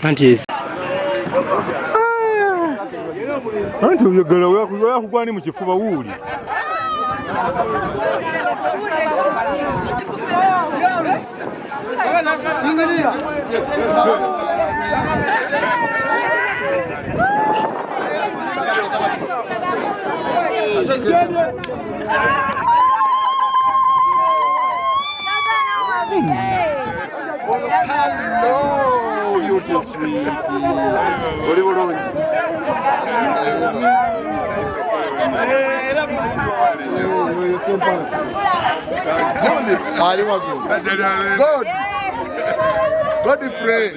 Anti oyogala wakugwani mu kifuba wuuli. Hello, beauty sweetie. God friend.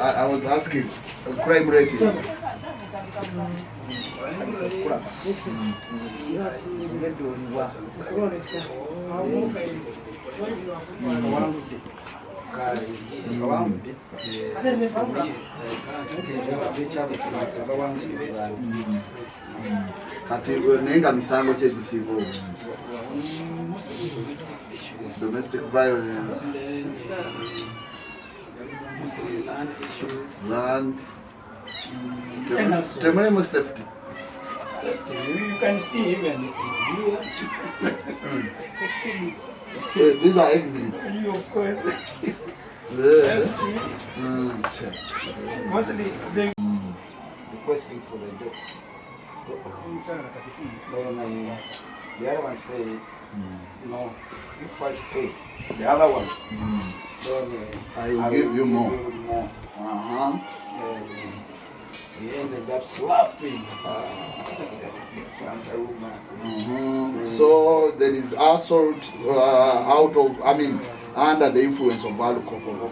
I was asking crime rate. Nenga misango chekisivo. Domestic violence. Land issues. Land. Terminal theft. You can see even it is here. These are exhibits. You, of course. Mostly they requesting for the dogs. Then the other one say no, you first pay. The other one, then I will give you more. Then he ended up slapping the woman. So there is assault under the influence of alcohol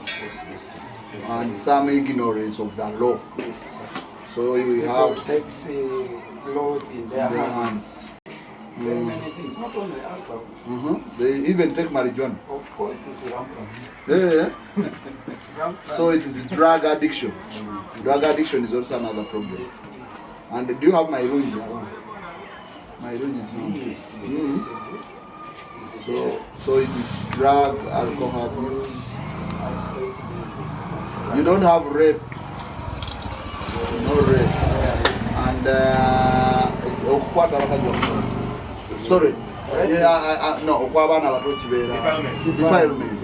and some ignorance of the law. So we have takes laws in their hands. Very many things, not only alcohol. They even take marijuana. Of course, it's rampant. Yeah. So it is drug addiction. Drug addiction is also another problem. And do you have my room? My room is not. So it is drug, alcohol abuse. You don't have rape. No rape. And what sorry. No, defilement.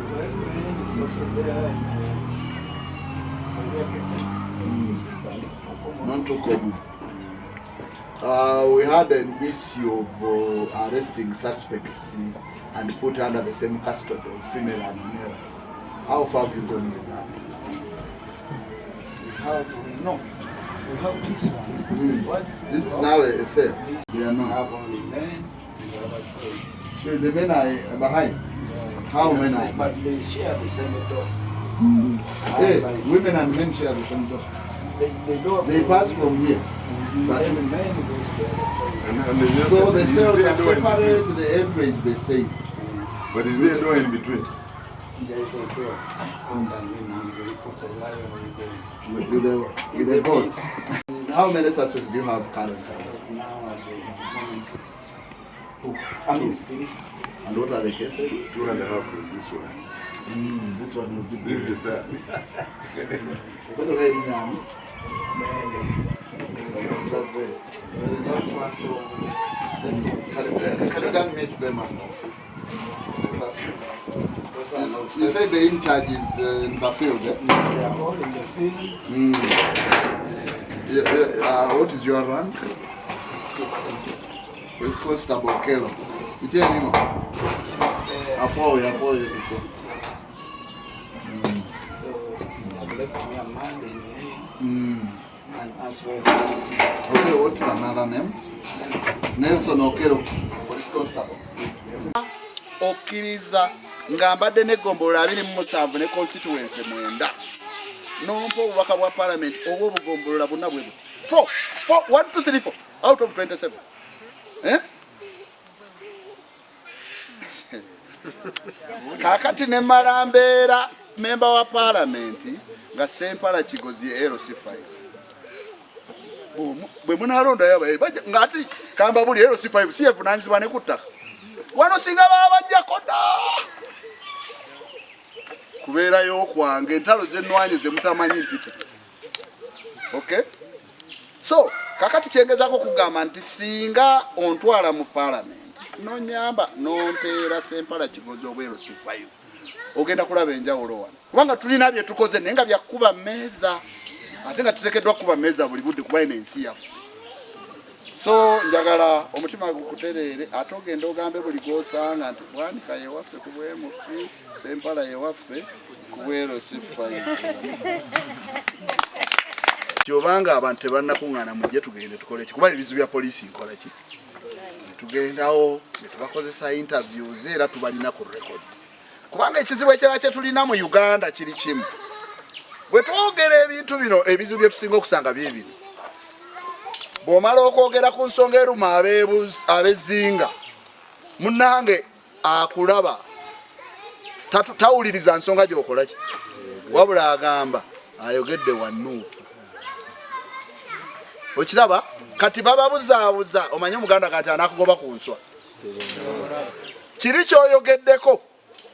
Not too common. We had an issue of arresting suspects and put under the same custody of female and male. How far have you gone with that? How do we know? We have this one. This is now a cell. They are We not. have only men and the other side. The men are behind. How many are? But they share the same door. Hey, women and men share the same door. They pass from here. But Every man goes to the other side. so the cells are separate, the entrance the same. But is there a door in between? There is a door. And then we put a lion With the boat. How many suspects do you have currently? Now at the moment. I mean, 3. And what are the cases? 2.5 is this one. This one will be This is the third. What's the guy in This one, so Can you meet them and see? those are not. You say the in charge is in the field, eh? They are all in the field. What is your rank? Police Constable Kelo. It's here anymore. Afoy. So I've left me a man in here. And as well. Okay, what's another name? Nelson Okelo, Police Constable. Okiriza ngambadde n'eggombolola 27 ne constituency 9 nompa obubaka bwa parliament obwo obugombolola bonna bwe buti 1 2 3 4 out of 27 kakati ne Malambeera member wa parliament nga Sempala Kigozi LC5 bwe munalonda yabaye ngati kamba buli LC5 siyevunanyizibwa ne ku ttaka wano singa babajjako dda kubeerayo okwange entalo z'ennwanyi ze mutamanyi mpitirivu. Okay, so kakati kyengezako kugamba nti singa ontwala mu parliament nonyamba nompeera Sempala Kigozi obwero si 5 ogenda kulaba enjawulo wano kubanga tulina bye tukoze naye nga byakuba mmeeza ate nga tuteekeddwa kuba mmeeza buli budde kuba ina ensi yaffe. So njagala omutima gukutereere ate ogenda ogambe buli gw'osanga nti Bwanika yewaffe ku bwemupi Sempala yewaffe ku bwero si 5 kyobanga abantu tebannakuŋŋaana mujje tugende tukole ki kuba ebizibu bya poliisi nkola ki tugendawo ne tubakozesa interviews era tubalina ku record kubanga ekizibu ekirala kye tulina mu Uganda kiri kimu bwe twogera ebintu bino ebizibu bye tusinga okusanga bye bino bw'omala okwogera ku nsonga eruma ab'Ezzinga munnange akulaba tawuliriza nsonga gy'okola ki wabula agamba ayogedde wannuupu okiraba kati bababuzaabuza omanye omuganda kati anakugoba ku nswa kiri kyoyogeddeko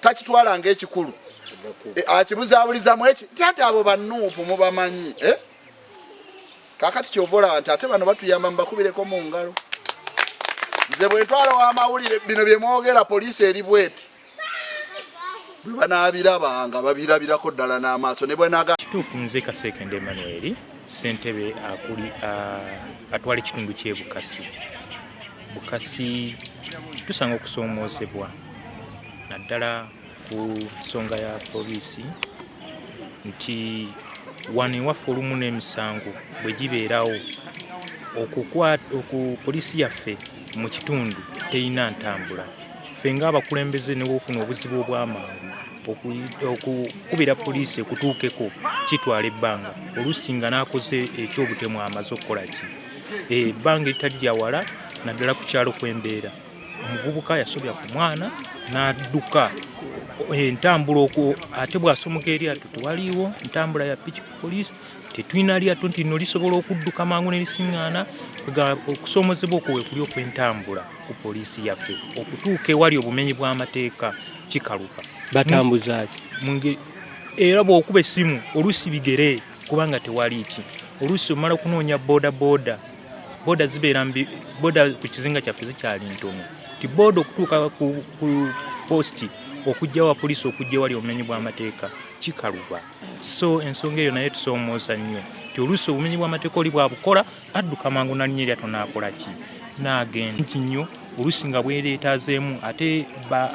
takitwala ng'ekikulu akibuzaabulizamu eki nti ate abo bannuupu mubamanyi kakati kyovola nti ate bano batuyamba mbakubireko mu ngalo nze bwe ntwala w'amawulire bino bye mwogera poliisi eri bweti bwe banaabirabanga babirabirako ddala n'amaaso ne bwe naga kituufu nze Kasekende Emmanuel ssentebe atwala ekitundu ky'e Bukasi tusanga okusoomoozebwa naddala ku nsonga ya poliisi nti wano ewaffe olumu n'emisango bwe gibeerawo poliisi yaffe mu kitundu terina ntambula ffe ng'abakulembeze ne bwofuna obuzibu obw'amangu okukubira poliisi ekutuukeko kitwala ebbanga oluusi nga n'akoze ekyobutemu amaze okukola ki ebbanga eritajja wala naddala ku kyalo kw'embeera omuvubuka yasobya ku mwana n'adduka entambula ate bw'asomoka eryato tewaliiwo ntambula ya piki ku poliisi tetulina lyato nti lino lisobola okudduka mangu ne lisiŋŋaana okusoomozebwa okwo we kuli okw'entambula ku poliisi yaffe okutuuka ewali obumenyi bw'amateeka kikaluka batambuza ki era bw'okuba essimu oluusi bigere kubanga tewali ki oluusi omala okunoonya booda zibeera booda ku kizinga kyaffe zikyali ntono ti booda okutuuka ku posti okujja wa poliisi okujja wali obumenyi bw'amateeka kikaluba so ensonga eyo naye tusoomooza nnyo ti oluusi obumenyi bw'amateeka oli bwabukola adduka mangu nalinnya eryato n'akola ki n'agenda nnyo oluusi nga bwereetaazeemu ate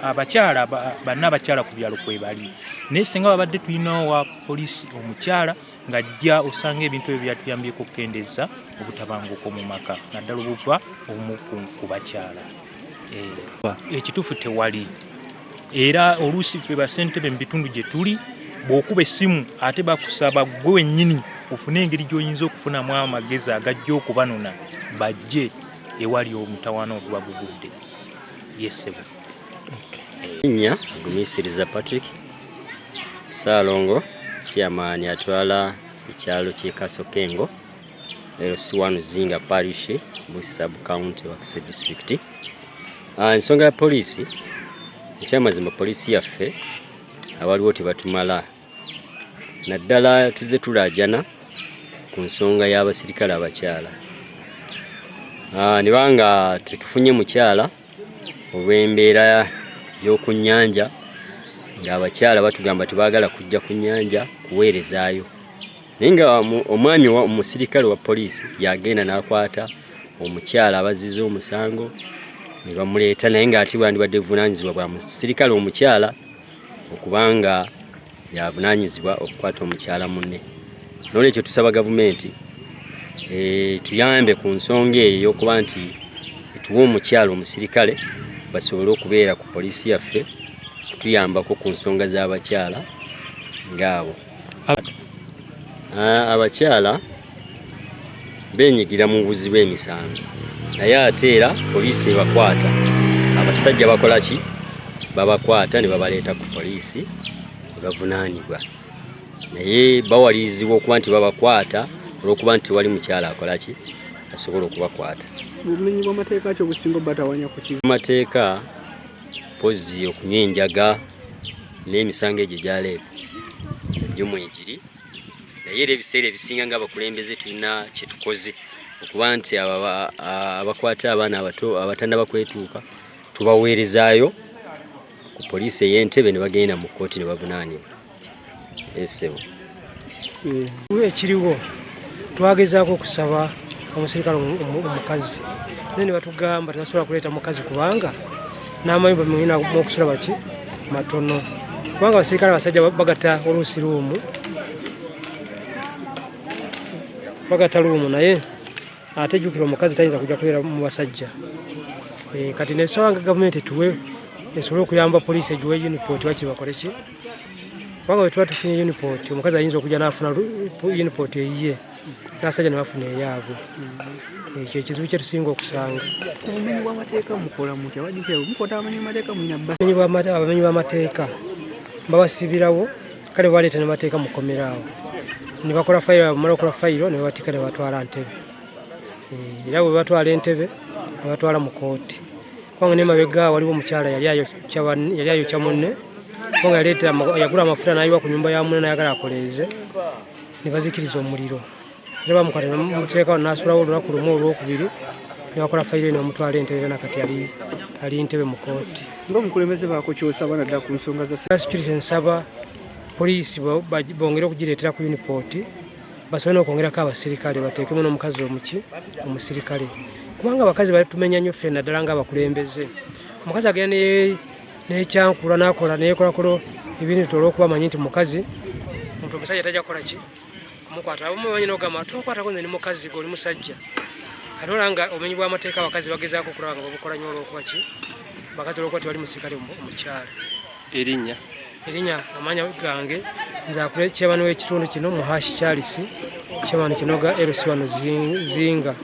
abakyala banna abakyala ku byalo kwe bali naye singa babadde tulinawo wa poliisi omukyala ng'ajja osanga ebintu ebyo byatuyambyeko okukendeeza obutabanguko mu maka naddala obuva omu ku bakyala. Ekituufu tewali era oluusi ffe basentebe mu bitundu gye tuli bw'okuba essimu ate bakusaba gwe wennyini ofune engeri gy'oyinza okufunamu amagezi agajja okubanona bajje ewali omutawaana oguba gugudde. Yesebo Nya Gumisiriza Patrick Salongo chairman atwala ekyalo ky'e Kasokengo LC1 Zzinga Parish Busiro County Wakise District. Ensonga ya poliisi ekyamazima poliisi yaffe abaliwo tebatumala naddala tuzze tulajana ku nsonga y'abasirikale abakyala. Nibanga tetufunye mukyala olw'embeera y'oku nnyanja ng'abakyala batugamba tebaagala kujja ku nnyanja kuweerezaayo, naye nga omwami omusirikale wa poliisi yagenda n'akwata omukyala abazizza omusango ne bamuleeta, naye ng'ate bwandibadde buvunaanyizibwa bwa musirikale omukyala okubanga yavunaanyizibwa okukwata omukyala munne. N'olwekyo tusaba gavumenti tuyambe ku nsonga eyo y'okuba nti tuwe omukyala omusirikale basobole okubeera ku poliisi yaffe kutuyambako ku nsonga z'abakyala ng'abo. Abakyala beenyigira mu buzi bw'emisango naye ate era poliisi ebakwata, abasajja bakola ki? Babakwata ne babaleeta ku poliisi ne bavunaanibwa, naye bawalirizibwa okuba nti babakwata olw'okuba nti wali mukyala akola ki? Asobola okubakwata. Bumenyi bw'amateeka kyo businga batawanya ku kizi amateeka pozi okunywa enjaga n'emisango egyo gyaleeba gy'omwegiri, naye era ebiseera ebisinga ng'abakulembeze tulina kye tukoze okuba nti abakwata abaana abato abatannaba kwetuuka tubaweerezaayo ku poliisi ey'Entebbe ne bagenda mu kkooti ne bavunaanibwa. Esebo ekiriwo twagezaako okusaba omusirikale omukazi naye ne batugamba tebasobola kuleeta mukazi kubanga n'amayumba mulina okusula baki matono, kubanga abasirikale abasajja bagata oluusi luumu bagata luumu, naye ate jjukira omukazi tayinza kujja kubeera mu basajja. Kati nesabanga gavumenti tuwe esobole okuyamba poliisi egiwe unipoti waki bakole ki, kubanga bwe tuba tufunye unipoti omukazi ayinza okujja n'afuna unipoti eyiye n'abasajja ne bafuna eyaabwe. Ekyo ekizibu kye tusinga okusanga. Obumenyi bw'amateeka mukola mutya? Wajjukira mukola abamanyi b'amateeka mulina abamenyi b'amateeka babasibirawo kale baleeta ne bateeka mukomeraawo ne bakola fayiro, bamala okukola fayiro ne babatika ne batwala Ntebbe. Era bwe batwala Entebbe ne batwala mu kooti, kubanga n'emabega waliwo omukyala yali ayokya munne kubanga yagula amafuta n'ayiwa ku nnyumba ya munne n'ayagala akoleeze ne bazikiriza omuliro. Era bamukwata ne bamuteekawo n'asulawo olunaku lumu olwokubiri ne bakola fayiro ne bamutwala Entebbe, nakati ali Ntebbe mu kooti. Ng'omukulembeze baako ky'osaba naddala ku nsonga za security nsaba poliisi bongere okugireetera ku unipoti basobole n'okwongerako abasirikale bateekemu n'omukazi omusirikale, kubanga abakazi batumenya nnyo ffe naddala ng'abakulembeze. Omukazi agenda n'ekyankula n'akola neyekolakolo ebintu olw'okuba amanyi nti mukazi omuntu omusajja tajja kukola ki kumukwata. Abamu bamanyi n'ogamba tomukwatako nze ni mukazi gwe oli musajja. Kati olanga obumenyi bw'amateeka abakazi bagezaako okulaba nga babukola nnyo olw'okuba ki bakazi olw'okuba tewali musirikale omukyala. Erinnya amanya gange nze chairman w'ekitundu kino Muhashi Charles, chairman kinoga LC1 Zzinga.